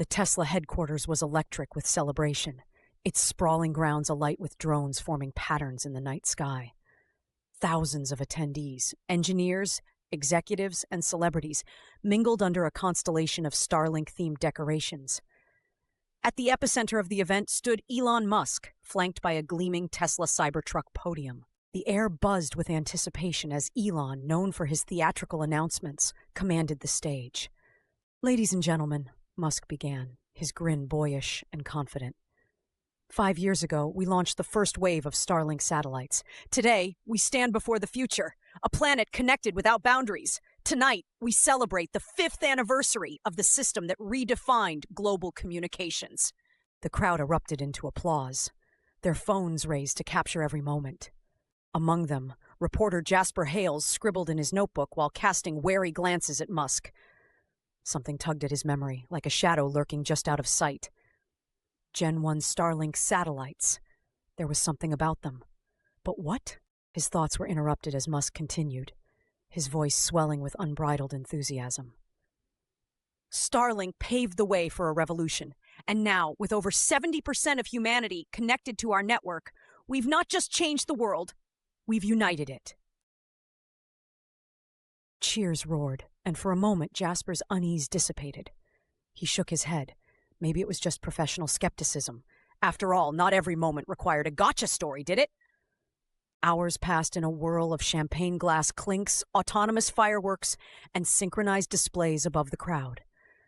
The Tesla headquarters was electric with celebration, its sprawling grounds alight with drones forming patterns in the night sky. Thousands of attendees, engineers, executives, and celebrities mingled under a constellation of Starlink-themed decorations. At the epicenter of the event stood Elon Musk, flanked by a gleaming Tesla Cybertruck podium. The air buzzed with anticipation as Elon, known for his theatrical announcements, commanded the stage. "Ladies and gentlemen," Musk began, his grin boyish and confident. "5 years ago, we launched the first wave of Starlink satellites. Today, we stand before the future, a planet connected without boundaries. Tonight, we celebrate the 5th anniversary of the system that redefined global communications." The crowd erupted into applause, their phones raised to capture every moment. Among them, reporter Jasper Hales scribbled in his notebook while casting wary glances at Musk. Something tugged at his memory, like a shadow lurking just out of sight. Gen 1 Starlink satellites. There was something about them. But what? His thoughts were interrupted as Musk continued, his voice swelling with unbridled enthusiasm. "Starlink paved the way for a revolution, and now, with over 70% of humanity connected to our network, we've not just changed the world, we've united it." Cheers roared, and for a moment Jasper's unease dissipated. He shook his head. Maybe it was just professional skepticism. After all, not every moment required a gotcha story, did it? Hours passed in a whirl of champagne glass clinks, autonomous fireworks, and synchronized displays above the crowd.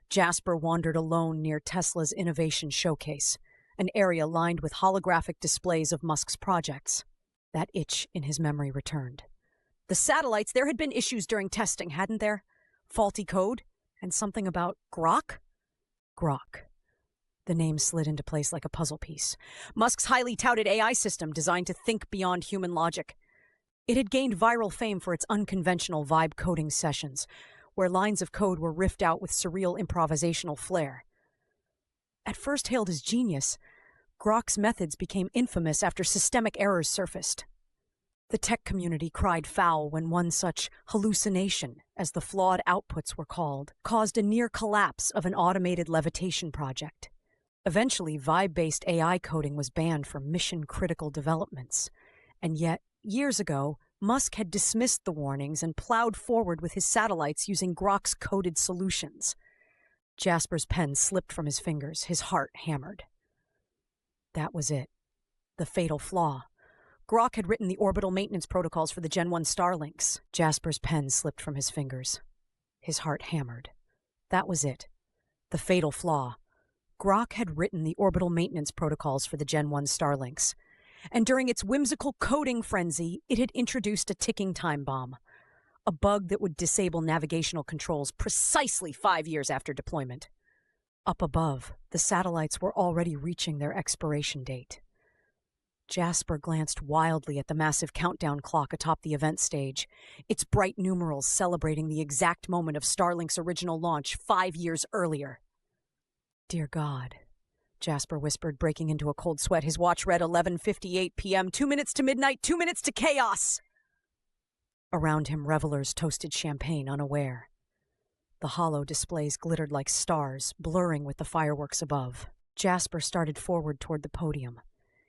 Jasper wandered alone near Tesla's innovation showcase, an area lined with holographic displays of Musk's projects. That itch in his memory returned. The satellites, there had been issues during testing, hadn't there? Faulty code, and something about Grok? Grok. The name slid into place like a puzzle piece. Musk's highly touted AI system designed to think beyond human logic. It had gained viral fame for its unconventional vibe coding sessions, where lines of code were riffed out with surreal improvisational flair. At first hailed as genius, Grok's methods became infamous after systemic errors surfaced. The tech community cried foul when one such hallucination, as the flawed outputs were called, caused a near collapse of an automated levitation project. Eventually, vibe-based AI coding was banned for mission-critical developments. And yet, years ago, Musk had dismissed the warnings and plowed forward with his satellites using Grok's coded solutions. Jasper's pen slipped from his fingers, his heart hammered. That was it. The fatal flaw. Grok had written the orbital maintenance protocols for the Gen 1 Starlinks. Jasper's pen slipped from his fingers. His heart hammered. That was it. The fatal flaw. Grok had written the orbital maintenance protocols for the Gen 1 Starlinks. And during its whimsical coding frenzy, it had introduced a ticking time bomb. A bug that would disable navigational controls precisely 5 years after deployment. Up above, the satellites were already reaching their expiration date. Jasper glanced wildly at the massive countdown clock atop the event stage, its bright numerals celebrating the exact moment of Starlink's original launch 5 years earlier. "Dear God," Jasper whispered, breaking into a cold sweat. His watch read 11:58 p.m., 2 minutes to midnight, 2 minutes to chaos! Around him, revelers toasted champagne, unaware. The hollow displays glittered like stars, blurring with the fireworks above. Jasper started forward toward the podium.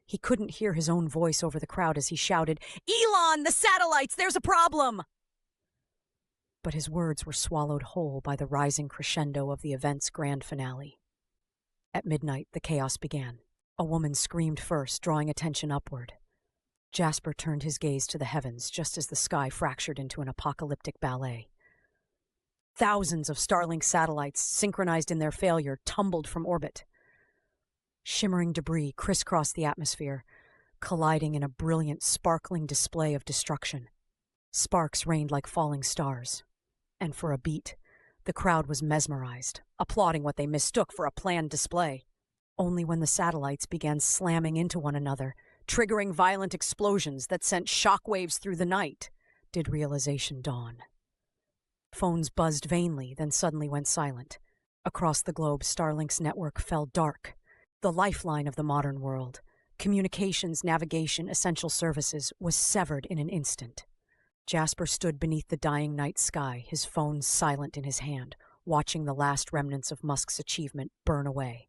He couldn't hear his own voice over the crowd as he shouted, "Elon, the satellites! There's a problem!" But his words were swallowed whole by the rising crescendo of the event's grand finale. At midnight, the chaos began. A woman screamed first, drawing attention upward. Jasper turned his gaze to the heavens just as the sky fractured into an apocalyptic ballet. Thousands of Starlink satellites, synchronized in their failure, tumbled from orbit. Shimmering debris crisscrossed the atmosphere, colliding in a brilliant, sparkling display of destruction. Sparks rained like falling stars. And for a beat, the crowd was mesmerized, applauding what they mistook for a planned display. Only when the satellites began slamming into one another, triggering violent explosions that sent shockwaves through the night, did realization dawn. Phones buzzed vainly, then suddenly went silent. Across the globe, Starlink's network fell dark. The lifeline of the modern world, communications, navigation, essential services, was severed in an instant. Jasper stood beneath the dying night sky, his phone silent in his hand, watching the last remnants of Musk's achievement burn away.